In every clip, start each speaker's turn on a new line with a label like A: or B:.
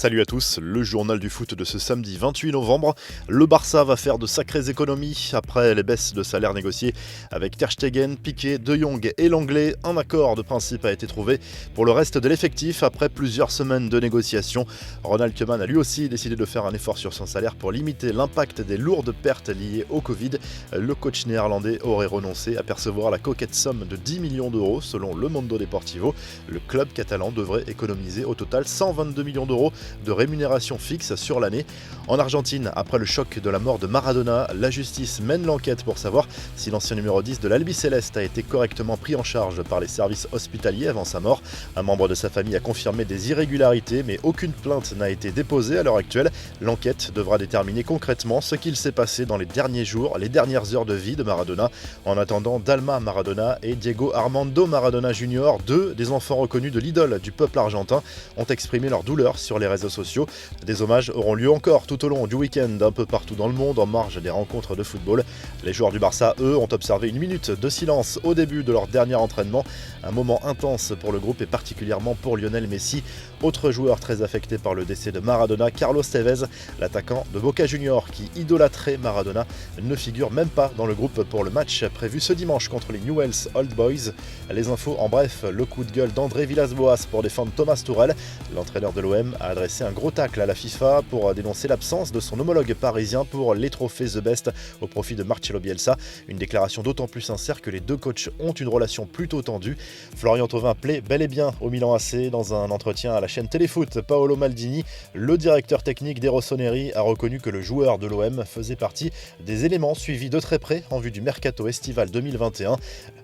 A: Salut à tous, le journal du foot de ce samedi 28 novembre. Le Barça va faire de sacrées économies après les baisses de salaire négociées avec Ter Stegen, Piqué, De Jong et l'Anglais. Un accord de principe a été trouvé pour le reste de l'effectif après plusieurs semaines de négociations. Ronald Koeman a lui aussi décidé de faire un effort sur son salaire pour limiter l'impact des lourdes pertes liées au Covid. Le coach néerlandais aurait renoncé à percevoir la coquette somme de 10 millions d'euros selon le Mundo Deportivo. Le club catalan devrait économiser au total 122 millions d'euros de rémunération fixe sur l'année. En Argentine, après le choc de la mort de Maradona, la justice mène l'enquête pour savoir si l'ancien numéro 10 de l'Albiceleste a été correctement pris en charge par les services hospitaliers avant sa mort. Un membre de sa famille a confirmé des irrégularités, mais aucune plainte n'a été déposée à l'heure actuelle. L'enquête devra déterminer concrètement ce qu'il s'est passé dans les derniers jours, les dernières heures de vie de Maradona. En attendant, Dalma Maradona et Diego Armando Maradona Jr., deux des enfants reconnus de l'idole du peuple argentin, ont exprimé leur douleur sur les réseaux sociaux. Des hommages auront lieu encore tout au long du week-end un peu partout dans le monde en marge des rencontres de football. Les joueurs du Barça, eux, ont observé une minute de silence au début de leur dernier entraînement. Un moment intense pour le groupe et particulièrement pour Lionel Messi. Autre joueur très affecté par le décès de Maradona, Carlos Tevez, l'attaquant de Boca Juniors qui idolâtrait Maradona, ne figure même pas dans le groupe pour le match prévu ce dimanche contre les Newell's Old Boys. Les infos en bref, le coup de gueule d'André Villas-Boas pour défendre Thomas Tuchel. L'entraîneur de l'OM a adressé un gros tacle à la FIFA pour dénoncer l'absence de son homologue parisien pour les trophées The Best au profit de Marcelo Bielsa. Une déclaration d'autant plus sincère que les deux coachs ont une relation plutôt tendue. Florian Thauvin plaît bel et bien au Milan AC. Dans un entretien à la chaîne Téléfoot, Paolo Maldini, le directeur technique des Rossoneri, a reconnu que le joueur de l'OM faisait partie des éléments suivis de très près en vue du mercato estival 2021.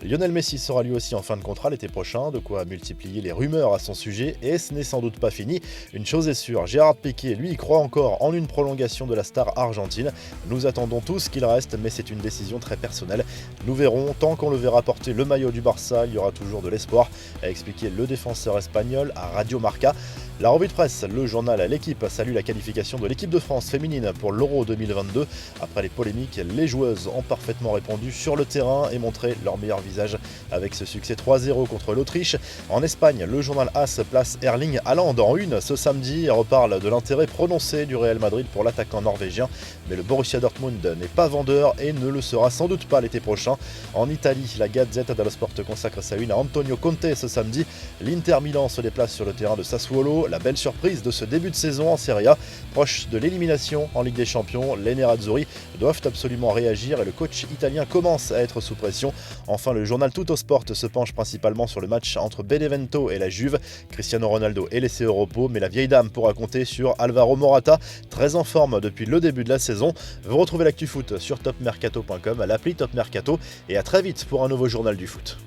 A: Lionel Messi sera lui aussi en fin de contrat l'été prochain, de quoi multiplier les rumeurs à son sujet, et ce n'est sans doute pas fini. Une chose est sûre, Gérard Piqué, lui, croit encore en une prolongation de la star argentine. Nous attendons tous qu'il reste, mais c'est une décision très personnelle. Nous verrons, tant qu'on le verra porter le maillot du Barça, il y aura toujours de l'espoir, a expliqué le défenseur espagnol à Radio Marca. La revue de presse, le journal L'équipe salue la qualification de l'équipe de France féminine pour l'Euro 2022. Après les polémiques, les joueuses ont parfaitement répondu sur le terrain et montré leur meilleur visage avec ce succès 3-0 contre l'Autriche. En Espagne, le journal AS place Erling Haaland en une ce samedi et reparle de l'intérêt prononcé du Real Madrid pour l'attaquant norvégien. Mais le Borussia Dortmund n'est pas vendeur et ne le sera sans doute pas l'été prochain. En Italie, la Gazzetta dello Sport consacre sa une à Antonio Conte ce samedi. L'Inter Milan se déplace sur le terrain de Sassuolo. La belle surprise de ce début de saison en Serie A, proche de l'élimination en Ligue des Champions, les Nerazzurri doivent absolument réagir et le coach italien commence à être sous pression. Enfin, le journal Tuttosport se penche principalement sur le match entre Benevento et la Juve. Cristiano Ronaldo est laissé au repos, mais la vieille dame pourra compter sur Alvaro Morata, très en forme depuis le début de la saison. Vous retrouvez l'actu foot sur topmercato.com, à l'appli Top Mercato, et à très vite pour un nouveau journal du foot.